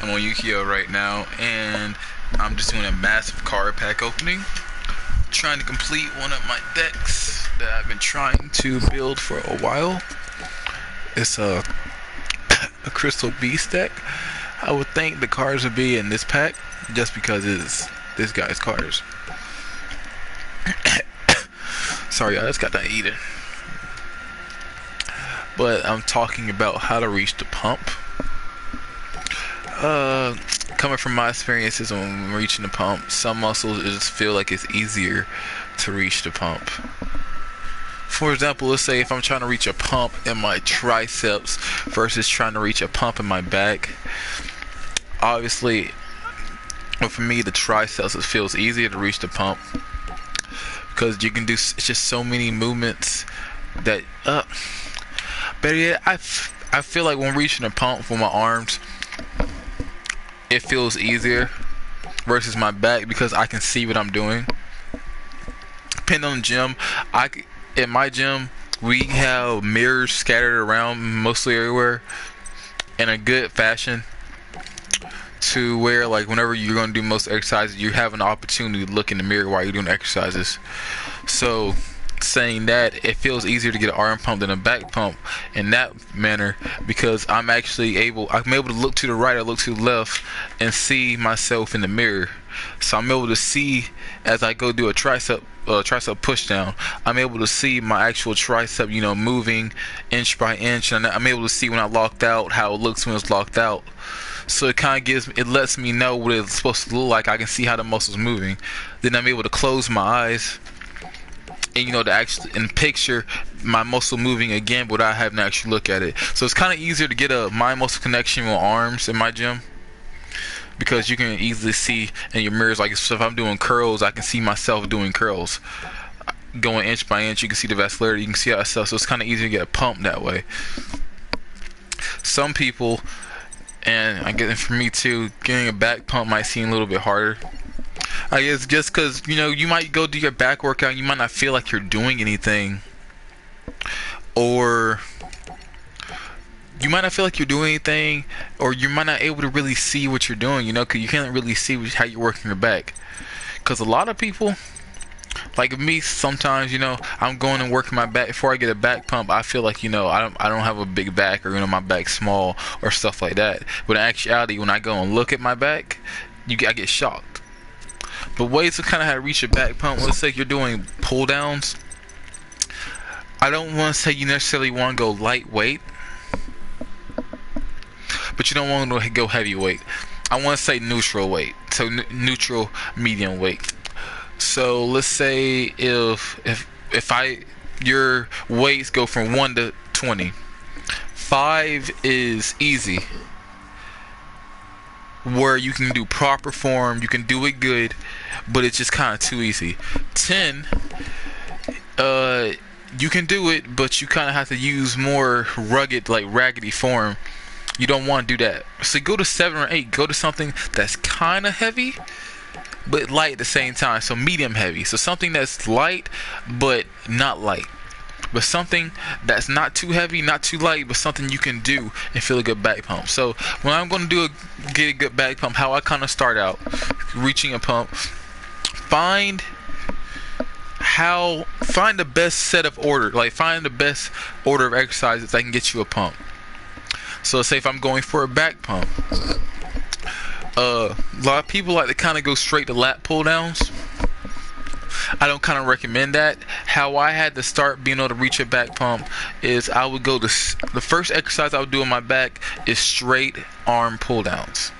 I'm on Yukio right now, and I'm just doing a massive card pack opening. Trying to complete one of my decks that I've been trying to build for a while. It's a Crystal Beast deck. I would think the cards would be in this pack just because it's this guy's cards. Sorry, I just got done eating. But I'm talking about how to reach the pump. Coming from my experiences when reaching the pump, some muscles just feel like it's easier to reach the pump. For example, let's say if I'm trying to reach a pump in my triceps versus trying to reach a pump in my back. Obviously, for me, the triceps, it feels easier to reach the pump because you can do, it's just so many movements that better yet, I feel like when reaching a pump with my arms, it feels easier versus my back because I can see what I'm doing. Depending on the gym, in my gym we have mirrors scattered around mostly everywhere in a good fashion to where, like, whenever you're going to do most exercises, you have an opportunity to look in the mirror while you're doing exercises. So saying that, it feels easier to get an arm pump than a back pump in that manner because I'm able to look to the right or look to the left and see myself in the mirror. So I'm able to see as I go do a tricep push down. I'm able to see my actual tricep, moving inch by inch, and I'm able to see when I locked out how it looks when it's locked out. So it lets me know what it's supposed to look like. I can see how the muscle's moving. Then I'm able to close my eyes and to actually picture my muscle moving again without having to actually look at it. So it's kind of easier to get a mind muscle connection with arms in my gym because you can easily see in your mirrors. Like if I'm doing curls, I can see myself doing curls going inch by inch. You can see the vascularity, you can see how it's so it's kind of easier to get a pump that way. Some people, and I get it for me too, getting a back pump might seem a little bit harder. I guess just because, you might go do your back workout and you might not feel like you're doing anything. Or you might not feel like you're doing anything. Or you might not able to really see what you're doing, because you can't really see how you're working your back. Because a lot of people, like me, sometimes, I'm going and working my back. Before I get a back pump, I feel like, I don't have a big back or, my back's small or stuff like that. But in actuality, when I go and look at my back, I get shocked. But ways to kind of how to reach a back pump, let's say you're doing pull downs. I don't want to say you necessarily want to go lightweight, but you don't want to go heavyweight. I want to say neutral weight, so neutral medium weight. So let's say if your weights go from 1 to 20, 5 is easy, where you can do proper form, you can do it good, but it's just kind of too easy. 10, you can do it, but you kind of have to use more rugged, like raggedy form. You don't want to do that. So go to 7 or 8. Go to something that's kind of heavy, but light at the same time. So medium heavy. So something that's light, but not light. But something that's not too heavy, not too light, but something you can do and feel a good back pump. So when I'm going to get a good back pump, how I kind of start out reaching a pump, find the best set of order, like find the best order of exercises that can get you a pump. So let's say if I'm going for a back pump, a lot of people like to kind of go straight to lat pull downs. I don't kind of recommend that. How I had to start being able to reach a back pump is I would go to the first exercise I would do on my back is straight arm pull downs.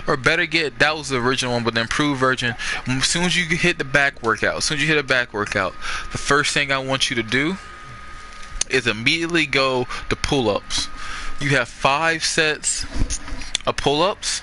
Or better get, that was the original one, but the improved version. As soon as you hit a back workout, the first thing I want you to do is immediately go to pull-ups. You have 5 sets of pull-ups.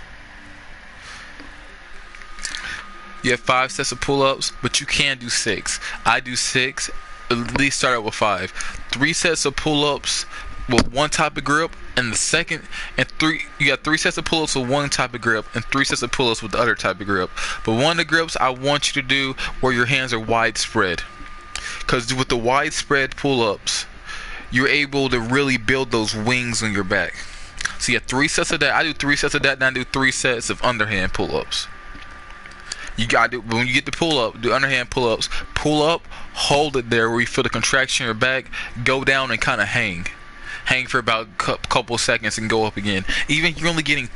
You have 5 sets of pull-ups, but you can do 6. I do 6. At least start out with 5. 3 sets of pull-ups with one type of grip, and the second and 3. You got 3 sets of pull-ups with one type of grip, and 3 sets of pull-ups with the other type of grip. But one of the grips I want you to do where your hands are widespread, because with the widespread pull-ups, you're able to really build those wings on your back. So you have 3 sets of that. I do 3 sets of that, and I do 3 sets of underhand pull-ups. You got to, when you get the pull up, do underhand pull ups. Pull up, hold it there where you feel the contraction in your back. Go down and kind of hang for about a couple seconds and go up again. Even if you're only getting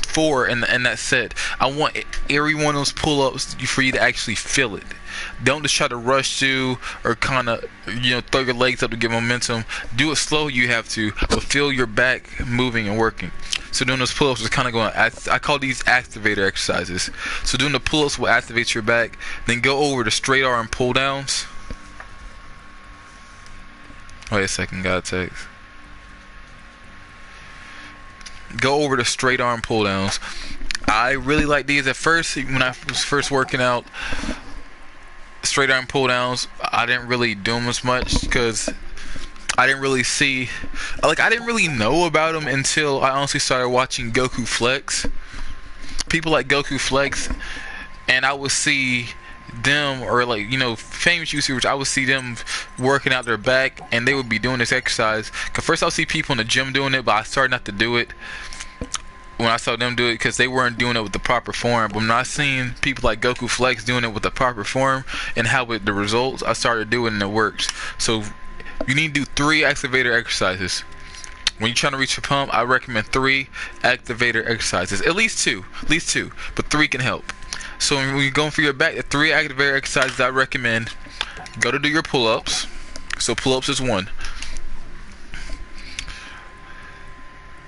4 in that set, I want every one of those pull ups for you to actually feel it. Don't just try to rush through or kind of throw your legs up to get momentum. Do it slow, you have to, but feel your back moving and working. So doing those pull-ups is kind of going. I call these activator exercises. So doing the pull-ups will activate your back. Then go over to straight arm pull downs. Wait a second, got a text. Go over to straight arm pull downs. I really like these at first. When I was first working out, straight arm pull downs, I didn't really do them as much because I didn't really see, I didn't really know about them until I honestly started watching Goku Flex. People like Goku Flex, and I would see them, or famous YouTubers, I would see them working out their back, and they would be doing this exercise. Cause first I would see people in the gym doing it, but I started not to do it when I saw them do it because they weren't doing it with the proper form. But when I seen people like Goku Flex doing it with the proper form and how the results, I started doing it and it works. So you need to do 3 activator exercises. When you're trying to reach your pump, I recommend 3 activator exercises. At least two, but 3 can help. So when you're going for your back, the 3 activator exercises I recommend, go to do your pull-ups. So pull-ups is 1.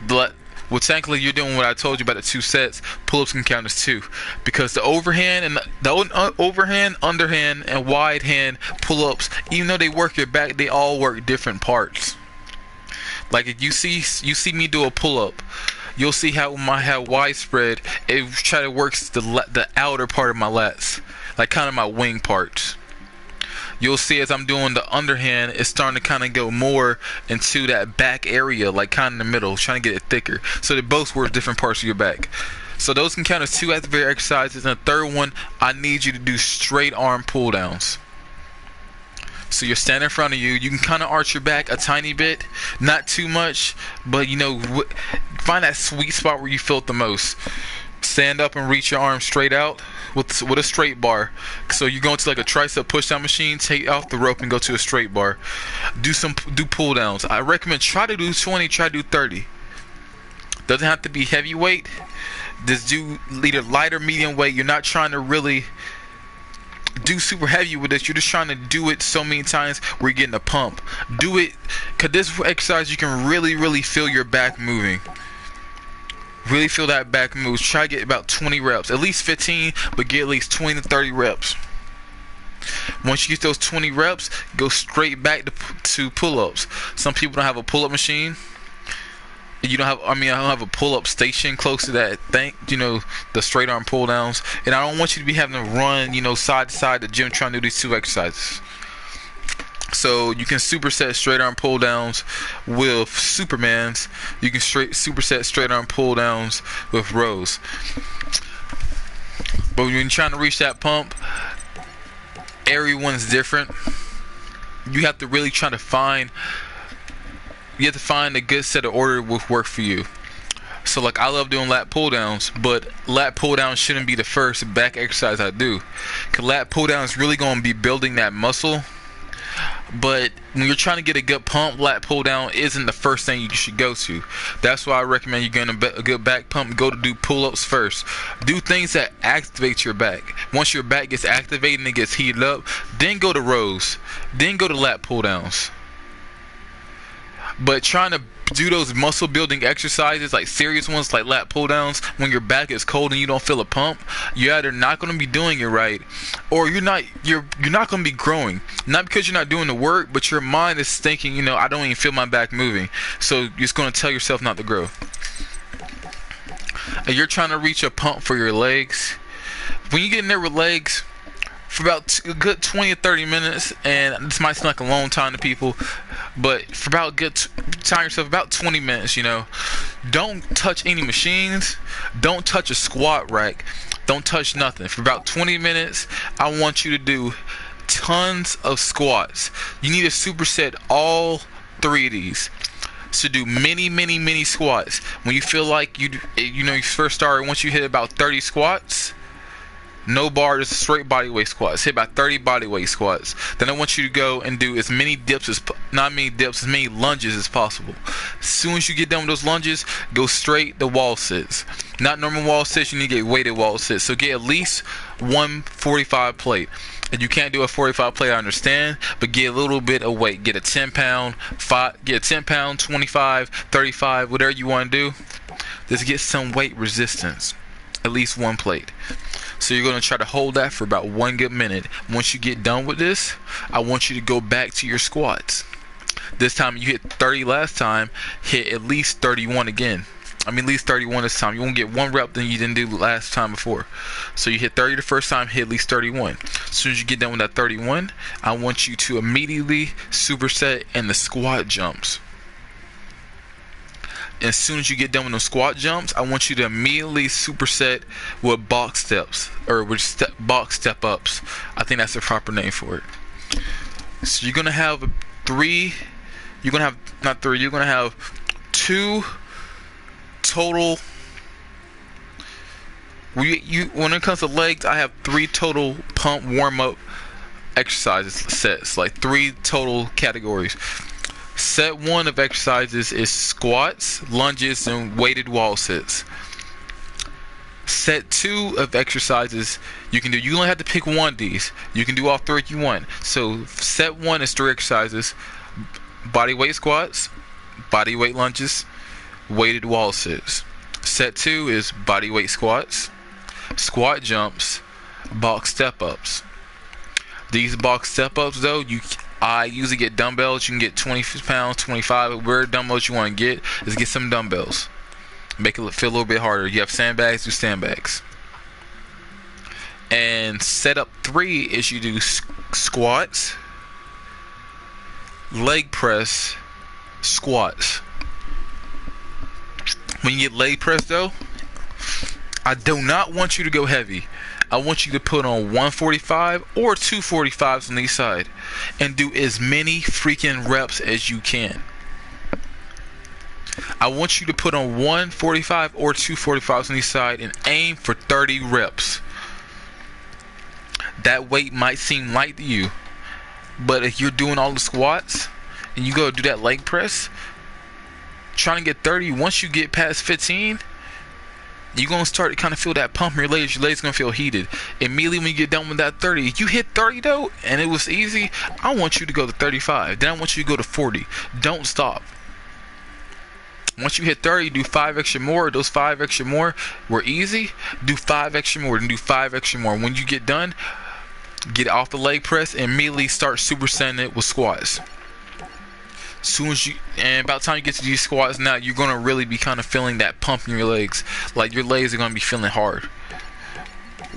But technically you're doing what I told you about the 2 sets. Pull-ups can count as 2 because the overhand and the overhand, underhand, and wide hand pull-ups, even though they work your back, they all work different parts. Like if you see me do a pull-up, you'll see how widespread it try to work the outer part of my lats, like kind of my wing parts. You'll see as I'm doing the underhand, it's starting to kind of go more into that back area, like kind of in the middle, trying to get it thicker. So they both work different parts of your back. So those can count as 2 activator exercises. And the third one, I need you to do straight arm pull downs. So you're standing in front of you. You can kind of arch your back a tiny bit, not too much, but find that sweet spot where you feel it the most. Stand up and reach your arms straight out with a straight bar. So you go into like a tricep push down machine, take off the rope and go to a straight bar. Do pull downs. I recommend try to do 20, try to do 30. Doesn't have to be heavyweight. Just do either light or medium weight. You're not trying to really do super heavy with this. You're just trying to do it so many times where you're getting a pump. Do it, cause this exercise you can really feel your back moving. Really feel that back move. Try to get about 20 reps, at least 15, but get at least 20 to 30 reps. Once you get those 20 reps, go straight back to pull-ups. Some people don't have a pull-up machine. I don't have a pull-up station close to that thing, the straight arm pull downs. And I don't want you to be having to run, side to side the gym trying to do these 2 exercises. So you can superset straight arm pull downs with Supermans. You can superset straight arm pull downs with rows. But when you're trying to reach that pump, everyone's different. You have to really try to find. You have to find a good set of order with work for you. So like I love doing lat pull downs, but lat pull down shouldn't be the first back exercise I do. Cause lat pull down is really going to be building that muscle. But when you're trying to get a good pump, lat pull down isn't the first thing you should go to. That's why I recommend you getting a good back pump. Go to do pull-ups first. Do things that activate your back. Once your back gets activated and it gets heated up, then go to rows. Then go to lat pull downs. But trying to do those muscle building exercises, like serious ones like lat pull downs, when your back is cold and you don't feel a pump, you're either not going to be doing it right, or you're not going to be growing. Not because you're not doing the work, but your mind is thinking, I don't even feel my back moving. So you're just going to tell yourself not to grow. And you're trying to reach a pump for your legs. When you get in there with legs, for about a good 20 or 30 minutes, and this might sound like a long time to people, but for about time yourself about 20 minutes, don't touch any machines, don't touch a squat rack, don't touch nothing. For about 20 minutes, I want you to do tons of squats. You need to superset all 3 of these. to do many squats. When you feel like you first start, once you hit about 30 squats, no bar, just straight body weight squats. Hit about 30 body weight squats. Then I want you to go and do as many dips as as many lunges as possible. As soon as you get done with those lunges, go straight to wall sits. Not normal wall sits, you need to get weighted wall sits. So get at least 145 plate. If you can't do a 45 plate, I understand, but get a little bit of weight. Get a 10 pound, get a 10 pound, 25, 35, whatever you want to do. Just get some weight resistance. At least one plate. So you're going to try to hold that for about 1 good minute. Once you get done with this, I want you to go back to your squats. This time you hit 30 last time, hit at least 31 again. At least 31 this time. You won't get one rep than you didn't do last time before. So you hit 30 the first time, hit at least 31. As soon as you get done with that 31, I want you to immediately superset in the squat jumps. As soon as you get done with those squat jumps, I want you to immediately superset with box steps, or with box step ups. I think that's the proper name for it. So you're gonna have you're gonna have 2 total. When it comes to legs, I have 3 total pump warm up exercises sets, like 3 total categories. Set 1 of exercises is squats, lunges, and weighted wall sits. Set 2 of exercises you only have to pick one of these. You can do all 3 if you want. So set 1 is 3 exercises: body weight squats, body weight lunges, weighted wall sits. Set 2 is body weight squats, squat jumps, box step ups. These box step ups though, I usually get dumbbells. You can get 20 pounds, 25. Whatever dumbbells you want to get, is get some dumbbells. Make it feel a little bit harder. You have sandbags, do sandbags. And setup 3 is you do squats, leg press, squats. When you get leg press though, I do not want you to go heavy. I want you to put on 145 or 245s on each side and do as many freaking reps as you can. I want you to put on 145 or 245s on each side and aim for 30 reps. That weight might seem light to you, but if you're doing all the squats and you go do that leg press, trying to get 30, once you get past 15, you're going to start to kind of feel that pump in your legs. Your legs going to feel heated. Immediately when you get done with that 30, if you hit 30 though, and it was easy, I want you to go to 35. Then I want you to go to 40. Don't stop. Once you hit 30, do 5 extra more. Those 5 extra more were easy. Do 5 extra more, then do 5 extra more. When you get done, get off the leg press and immediately start supersetting it with squats. And about the time you get to these squats now, you're going to really be kind of feeling that pump in your legs. Like your legs are going to be feeling hard.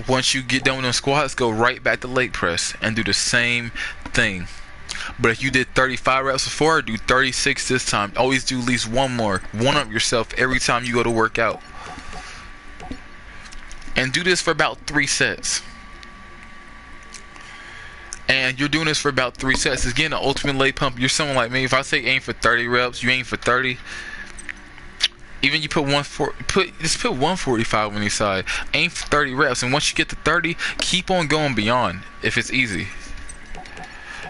Once you get done with those squats, go right back to leg press and do the same thing. But if you did 35 reps before, do 36 this time. Always do at least one more. One up yourself every time you go to work out. And do this for about 3 sets. And you're doing this for about 3 sets. Again, the ultimate leg pump. You're someone like me. If I say aim for 30 reps, you aim for 30. Even you put 145 on each side. Aim for 30 reps. And once you get to 30, keep on going beyond if it's easy.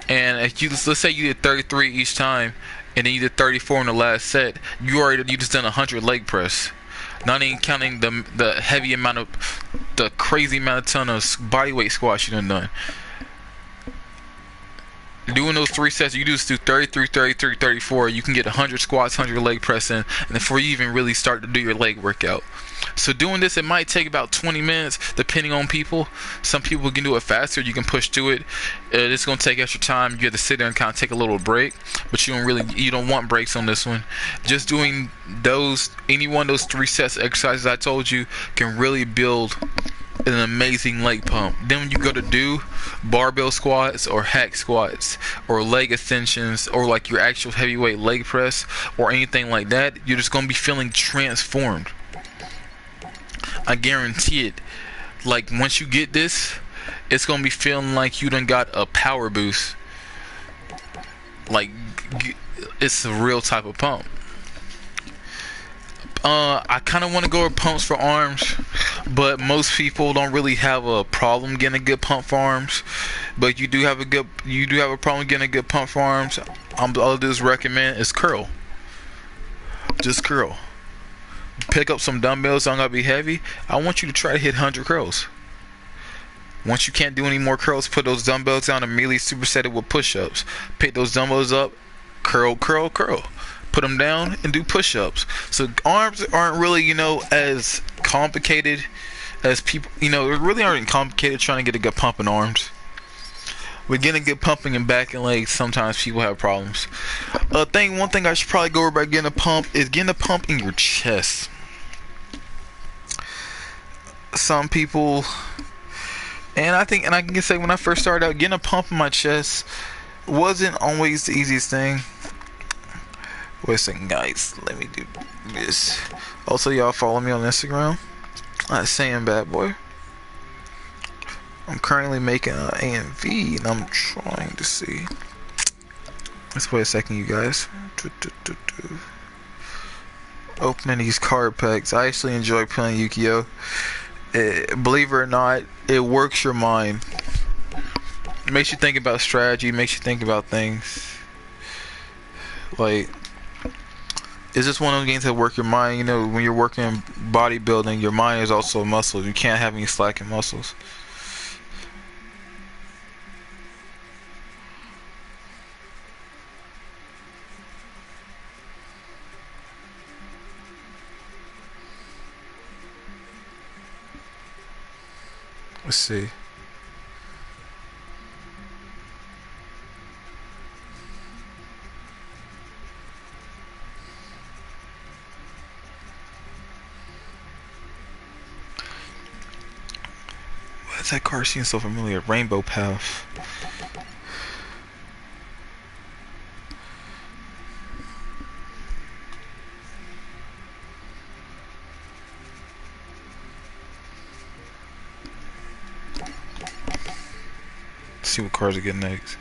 And if let's say you did 33 each time, and then you did 34 in the last set, you just done 100 leg press. Not even counting the heavy amount of, the crazy amount of ton of body weight squats you done. Doing those 3 sets, you just do 33, 33, 34. You can get 100 squats, 100 leg press in, and before you even really start to do your leg workout. So doing this, it might take about 20 minutes, depending on people. Some people can do it faster. You can push through it. It's gonna take extra time. You have to sit there and kind of take a little break, but you don't want breaks on this one. Just doing any one of those 3 sets of exercises I told you can really build an amazing leg pump. Then when you go to do barbell squats or hack squats or leg extensions or like your actual heavyweight leg press or anything like that, you're just going to be feeling transformed. I guarantee it. Like once you get this, it's going to be feeling like you done got a power boost. Like it's a real type of pump. I kind of want to go with pumps for arms, but most people don't really have a problem getting a good pump for arms. But you do have a problem getting a good pump for arms. All I'll do is recommend is curl. Just curl. Pick up some dumbbells. Don't gotta be heavy. I want you to try to hit 100 curls. Once you can't do any more curls, put those dumbbells down and immediately superset it with push-ups. Pick those dumbbells up, curl, curl, curl. Put them down and do push-ups. So arms aren't really, as complicated as people, it really aren't complicated trying to get a good pump in arms. With getting a good pumping in back and legs, sometimes people have problems. One thing I should probably go over by getting a pump is getting a pump in your chest. Some people, and I can say when I first started out, getting a pump in my chest wasn't always the easiest thing. Wait a second, guys. Let me do this. Also, y'all follow me on Instagram. Saying Bad Boy. I'm currently making an AMV, and I'm trying to see. Let's wait a second, you guys. Opening these card packs. I actually enjoy playing Yu-Gi-Oh! Believe it or not, it works your mind. It makes you think about strategy. Makes you think about things. Like, it's just one of those games that work your mind. When you're working bodybuilding, your mind is also a muscle. You can't have any slack in muscles. Let's see. What's that card seems so familiar? Rainbow Path. Let's see what cards are getting next.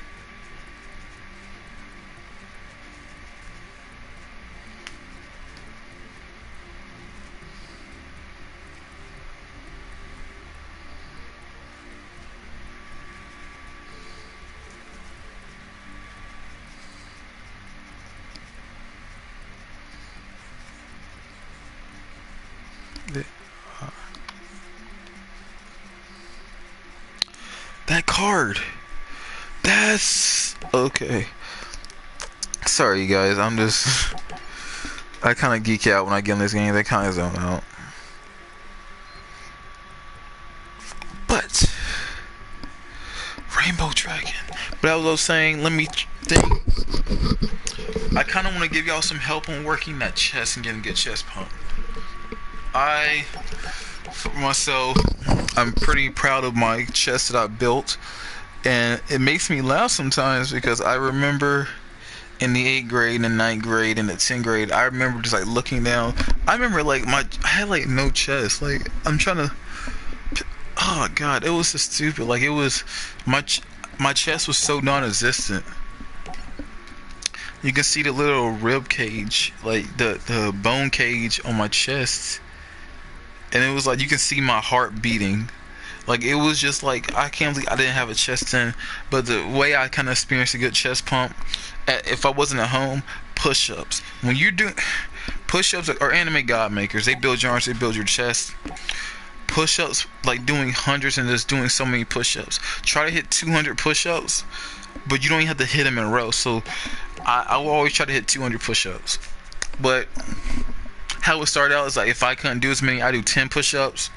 That card. That's okay. Sorry, you guys. I kind of geek out when I get in this game. They kind of zone out. But Rainbow Dragon. But as I was saying, let me think. I kind of want to give y'all some help on working that chest and getting a good chest pump. For myself, I'm pretty proud of my chest that I built, and it makes me laugh sometimes because I remember in the 8th grade and the 9th grade and the 10th grade, I remember just like looking down. I remember like I had like no chest. Like I'm trying to. Oh God, it was so stupid. Like it was my chest was so non-existent. You can see the little rib cage, like the bone cage on my chest. And it was like you can see my heart beating. Like it was just like I can't believe I didn't have a chest in. But the way I kind of experienced a good chest pump, if I wasn't at home, push-ups. When you do push-ups are anime god makers. They build your arms, they build your chest. Push-ups, like doing hundreds and just doing so many push-ups. Try to hit 200 push-ups, but you don't even have to hit them in a row. So I will always try to hit 200 push-ups. But how it started out is like if I couldn't do as many, I do 10 push-ups,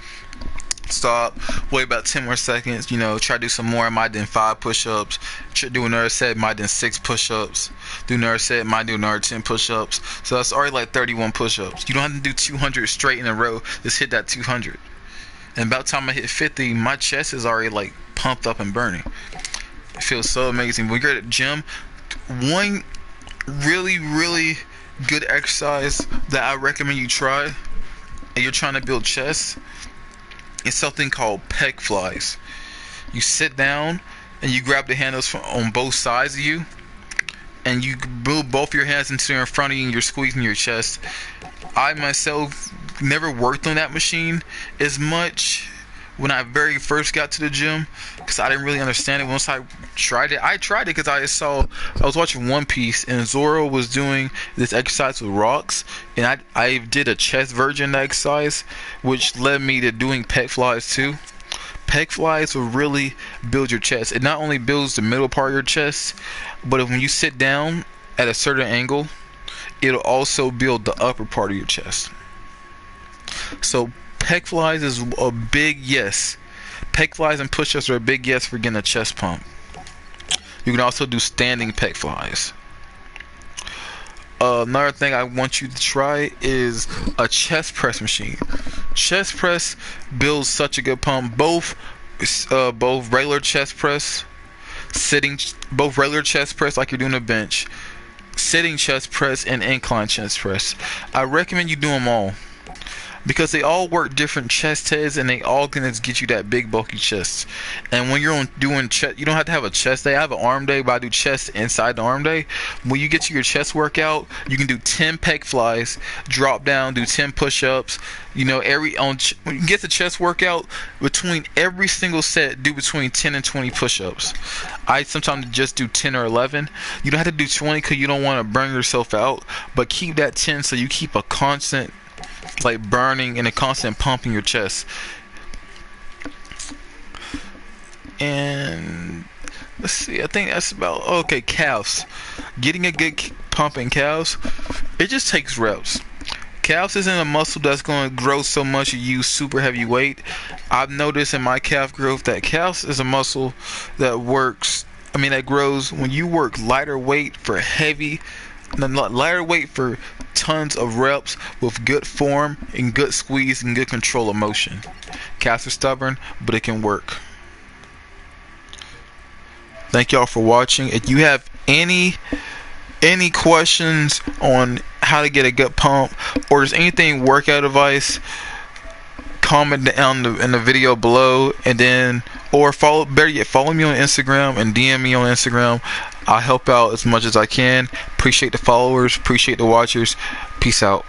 stop, wait about 10 more seconds, try to do some more. I might do 5 push-ups, do another set, might do 6 push-ups, do another set, might do another 10 push-ups. So that's already like 31 push-ups. You don't have to do 200 straight in a row, just hit that 200. And about the time I hit 50, my chest is already like pumped up and burning. It feels so amazing. When you're at the gym, one really, really good exercise that I recommend you try, and you're trying to build chest, is something called pec flies. You sit down and you grab the handles on both sides of you, and you move both your hands until they're in front of you and you're squeezing your chest. I myself never worked on that machine as much when I very first got to the gym, because I didn't really understand it. Once I tried it because I was watching One Piece and Zoro was doing this exercise with rocks, and I did a chest version of that exercise, which led me to doing pec flies too. Pec flies will really build your chest. It not only builds the middle part of your chest, but when you sit down at a certain angle, it'll also build the upper part of your chest. So pec flies is a big yes. Pec flies and push-ups are a big yes for getting a chest pump. You can also do standing pec flies. Another thing I want you to try is a chest press machine. Chest press builds such a good pump. Both regular chest press, both regular chest press like you're doing a bench, sitting chest press, and incline chest press. I recommend you do them all, because they all work different chest heads and they all can get you that big bulky chest. And when you're doing chest, you don't have to have a chest day. I have an arm day, but I do chest inside the arm day. When you get to your chest workout, you can do 10 pec flies, drop down, do 10 push-ups. You know, when you get the chest workout, between every single set, do between 10 and 20 push-ups. I sometimes just do 10 or 11. You don't have to do 20 because you don't want to burn yourself out, but keep that 10 so you keep a constant burning and a constant pump in your chest. And let's see, I think that's about okay. Calves, getting a good pump in calves, it just takes reps. Calves isn't a muscle that's going to grow so much you use super heavy weight. I've noticed in my calf growth that calves is a muscle that grows when you work lighter weight for tons of reps with good form and good squeeze and good control of motion. Calves are stubborn, but it can work. Thank y'all for watching. If you have any questions on how to get a good pump, or there's anything workout advice, comment down in the video below, and then follow me on Instagram and DM me on Instagram. I'll help out as much as I can. Appreciate the followers, appreciate the watchers. Peace out.